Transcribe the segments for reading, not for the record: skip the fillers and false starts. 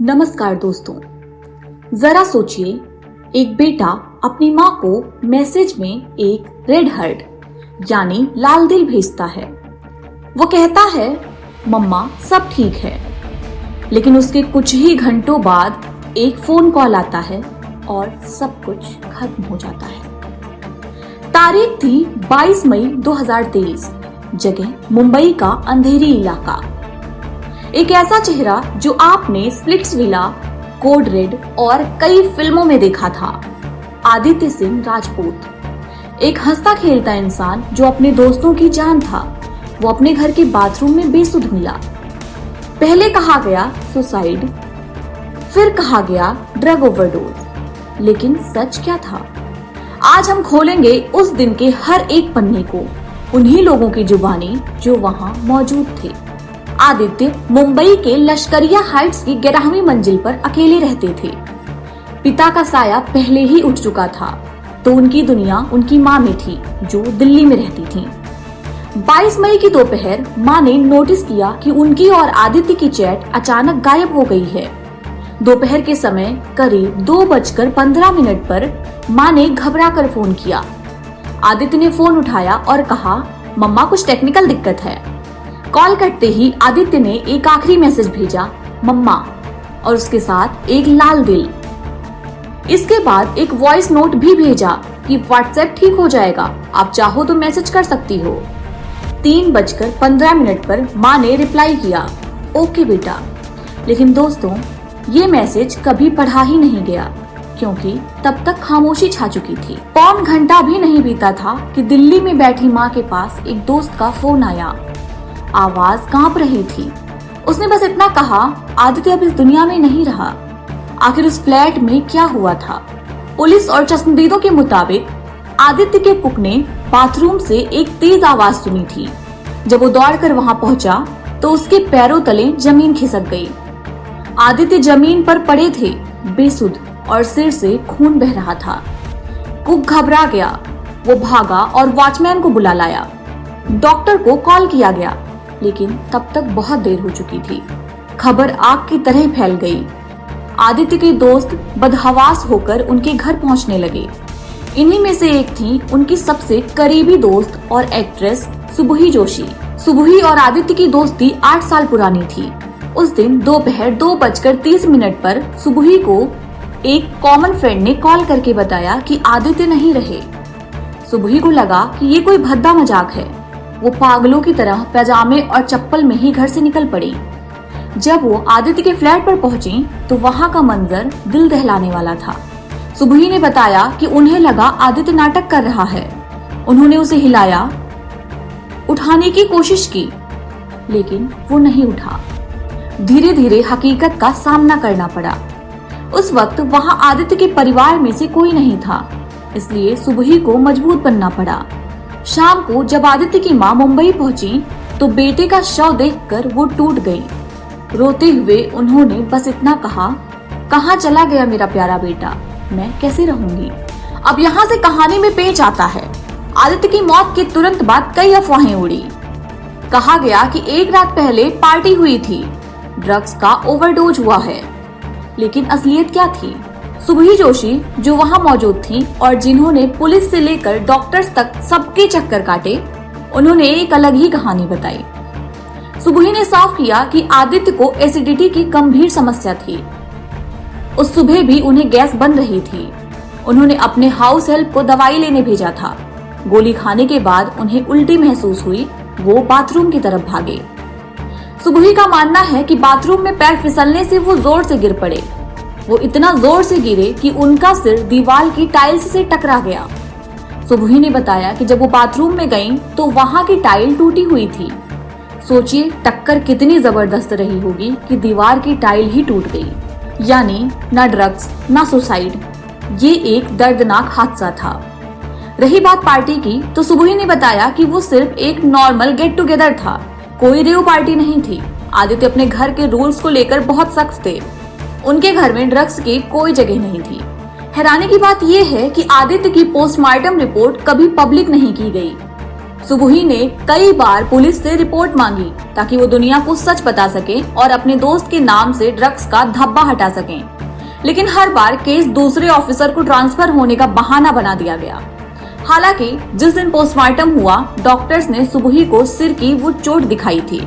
नमस्कार दोस्तों, जरा सोचिए, एक बेटा अपनी माँ को मैसेज में एक रेड हार्ट यानी लाल दिल भेजता है। वो कहता है मम्मा सब ठीक है, लेकिन उसके कुछ ही घंटों बाद एक फोन कॉल आता है और सब कुछ खत्म हो जाता है। तारीख थी 22 मई 2023, जगह मुंबई का अंधेरी इलाका। एक ऐसा चेहरा जो आपने स्प्लिट्सविला, कोड रेड और कई फिल्मों में देखा था। आदित्य सिंह राजपूत, एक हंसता खेलता इंसान जो अपने दोस्तों की जान था। वो अपने घर के बाथरूम में बेसुध मिला। पहले कहा गया सुसाइड, फिर कहा गया ड्रग ओवरडोज, लेकिन सच क्या था? आज हम खोलेंगे उस दिन के हर एक पन्ने को, उन्हीं लोगों की जुबानी जो वहां मौजूद थे। आदित्य मुंबई के लश्करिया हाइट्स की 11वीं मंजिल पर अकेले रहते थे। पिता का साया पहले ही उठ चुका था, तो उनकी दुनिया उनकी माँ में थी जो दिल्ली में रहती थी। 22 मई की दोपहर माँ ने नोटिस किया कि उनकी और आदित्य की चैट अचानक गायब हो गई है। दोपहर के समय करीब 2:15 पर माँ ने घबरा कर फोन किया। आदित्य ने फोन उठाया और कहा, मम्मा कुछ टेक्निकल दिक्कत है। कॉल करते ही आदित्य ने एक आखिरी मैसेज भेजा, मम्मा, और उसके साथ एक लाल दिल। इसके बाद एक वॉइस नोट भी भेजा कि व्हाट्सएप ठीक हो जाएगा, आप चाहो तो मैसेज कर सकती हो। 3:15 पर माँ ने रिप्लाई किया, ओके बेटा। लेकिन दोस्तों, ये मैसेज कभी पढ़ा ही नहीं गया, क्योंकि तब तक खामोशी छा चुकी थी। पौन घंटा भी नहीं बीता था कि दिल्ली में बैठी माँ के पास एक दोस्त का फोन आया। आवाज कांप रही थी। उसने बस इतना कहा, आदित्य अब इस दुनिया में नहीं रहा। आखिर उस फ्लैट में क्या हुआ था? पुलिस और चश्मदीदों के मुताबिक आदित्य के कुक ने बाथरूम से एक तेज आवाज सुनी थी। जब वो दौड़कर वहां पहुंचा तो उसके पैरों तले जमीन खिसक गई। आदित्य जमीन पर पड़े थे, बेसुध, और सिर से खून बह रहा था। कुक घबरा गया। वो भागा और वॉचमैन को बुला लाया। डॉक्टर को कॉल किया गया, लेकिन तब तक बहुत देर हो चुकी थी। खबर आग की तरह फैल गई। आदित्य के दोस्त बदहवास होकर उनके घर पहुंचने लगे। इन्हीं में से एक थी उनकी सबसे करीबी दोस्त और एक्ट्रेस सुबुही जोशी। सुबुही और आदित्य की दोस्ती 8 साल पुरानी थी। उस दिन दोपहर 2:30 पर सुबुही को एक कॉमन फ्रेंड ने कॉल करके बताया कि आदित्य नहीं रहे। सुबुही को लगा कि ये कोई भद्दा मजाक है। वो पागलों की तरह पैजामे और चप्पल में ही घर से निकल पड़ी। जब वो आदित्य के फ्लैट पर पहुंची तो वहां का मंजर दिल दहलाने वाला था। सुबुही ने बताया कि उन्हें लगा आदित्य नाटक कर रहा है। उन्होंने उसे हिलाया, उठाने की कोशिश की, लेकिन वो नहीं उठा। धीरे धीरे हकीकत का सामना करना पड़ा। उस वक्त वहां आदित्य के परिवार में से कोई नहीं था, इसलिए सुबुही को मजबूत बनना पड़ा। शाम को जब आदित्य की माँ मुंबई पहुंची तो बेटे का शव देखकर वो टूट गई। रोते हुए उन्होंने बस इतना कहा, कहाँ चला गया मेरा प्यारा बेटा, मैं कैसे रहूंगी। अब यहाँ से कहानी में पेच आता है। आदित्य की मौत के तुरंत बाद कई अफवाहें उड़ी। कहा गया कि एक रात पहले पार्टी हुई थी, ड्रग्स का ओवरडोज हुआ है, लेकिन असलियत क्या थी? सुबुही जोशी जो वहां मौजूद थी और जिन्होंने पुलिस से लेकर डॉक्टर्स तक सबके चक्कर काटे, उन्होंने एक अलग ही कहानी बताई। सुबुही ने साफ किया कि आदित्य को एसिडिटी की गंभीर समस्या थी। उस सुबह भी उन्हें गैस बन रही थी। उन्होंने अपने हाउस हेल्प को दवाई लेने भेजा था। गोली खाने के बाद उन्हें उल्टी महसूस हुई। वो बाथरूम की तरफ भागे। सुबुही का मानना है कि बाथरूम में पैर फिसलने से वो जोर से गिर पड़े। वो इतना जोर से गिरे कि उनका सिर दीवार की टाइल्स से टकरा गया। सुबुही ने बताया कि जब वो बाथरूम में गईं, तो वहां की टाइल टूटी हुई थी। सोचिए टक्कर कितनी जबरदस्त रही होगी कि दीवार की टाइल ही टूट गई। यानी ना ड्रग्स ना सुसाइड, ये एक दर्दनाक हादसा था। रही बात पार्टी की, तो सुबुही ने बताया कि वो सिर्फ एक नॉर्मल गेट टुगेदर था, कोई रेव पार्टी नहीं थी। आदित्य अपने घर के रूल्स को लेकर बहुत सख्त थे। उनके घर में ड्रग्स की कोई जगह नहीं थी। हैरानी की बात यह है कि आदित्य की पोस्टमार्टम रिपोर्ट कभी पब्लिक नहीं की गई। सुबुही ने कई बार पुलिस से रिपोर्ट मांगी ताकि वो दुनिया को सच बता सके और अपने दोस्त के नाम से ड्रग्स का धब्बा हटा सकें, लेकिन हर बार केस दूसरे ऑफिसर को ट्रांसफर होने का बहाना बना दिया गया। हालांकि जिस दिन पोस्टमार्टम हुआ, डॉक्टर्स ने सुबुही को सिर की वो चोट दिखाई थी,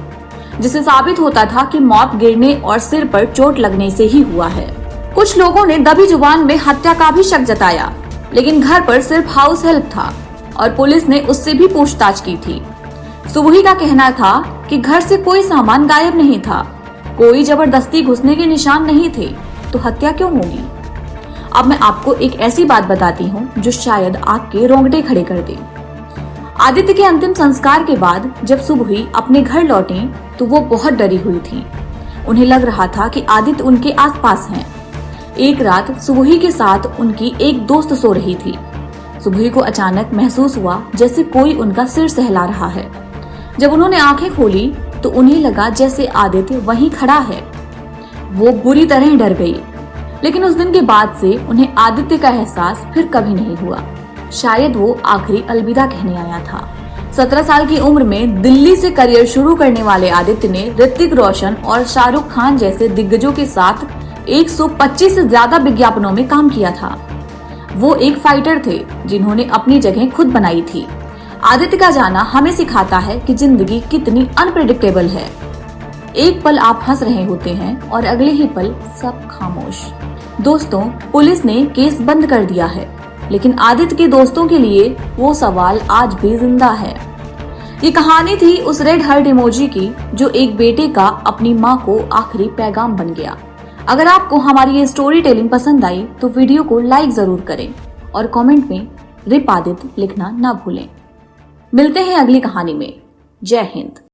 जिससे साबित होता था कि मौत गिरने और सिर पर चोट लगने से ही हुआ है। कुछ लोगों ने दबी जुबान में हत्या का भी शक जताया, लेकिन घर पर सिर्फ हाउस हेल्प था और पुलिस ने उससे भी पूछताछ की थी। सुबुही का कहना था कि घर से कोई सामान गायब नहीं था, कोई जबरदस्ती घुसने के निशान नहीं थे, तो हत्या क्यों होगी। अब मैं आपको एक ऐसी बात बताती हूँ जो शायद आपके रोंगटे खड़े कर दे। आदित्य के अंतिम संस्कार के बाद जब सुबुही अपने घर लौटी तो वो बहुत डरी हुई थी। उन्हें लग रहा था कि आदित्य उनके आसपास हैं। एक रात सुबुही के साथ उनकी एक दोस्त सो रही थी। सुबुही को अचानक महसूस हुआ जैसे कोई उनका सिर सहला रहा है। जब उन्होंने आंखें खोली तो उन्हें लगा जैसे आदित्य वहीं खड़ा है। वो बुरी तरह डर गई, लेकिन उस दिन के बाद से उन्हें आदित्य का एहसास फिर कभी नहीं हुआ। शायद वो आखिरी अलविदा कहने आया था। 17 साल की उम्र में दिल्ली से करियर शुरू करने वाले आदित्य ने ऋतिक रोशन और शाहरुख खान जैसे दिग्गजों के साथ 125 से ज्यादा विज्ञापनों में काम किया था। वो एक फाइटर थे जिन्होंने अपनी जगह खुद बनाई थी। आदित्य का जाना हमें सिखाता है कि जिंदगी कितनी अनप्रेडिक्टेबल है। एक पल आप हंस रहे होते हैं और अगले ही पल सब खामोश। दोस्तों, पुलिस ने केस बंद कर दिया है, लेकिन आदित्य के दोस्तों के लिए वो सवाल आज भी जिंदा है। ये कहानी थी उस रेड हार्ट इमोजी की जो एक बेटे का अपनी माँ को आखिरी पैगाम बन गया। अगर आपको हमारी ये स्टोरी टेलिंग पसंद आई तो वीडियो को लाइक जरूर करें और कमेंट में रिप आदित्य लिखना ना भूलें। मिलते हैं अगली कहानी में। जय हिंद।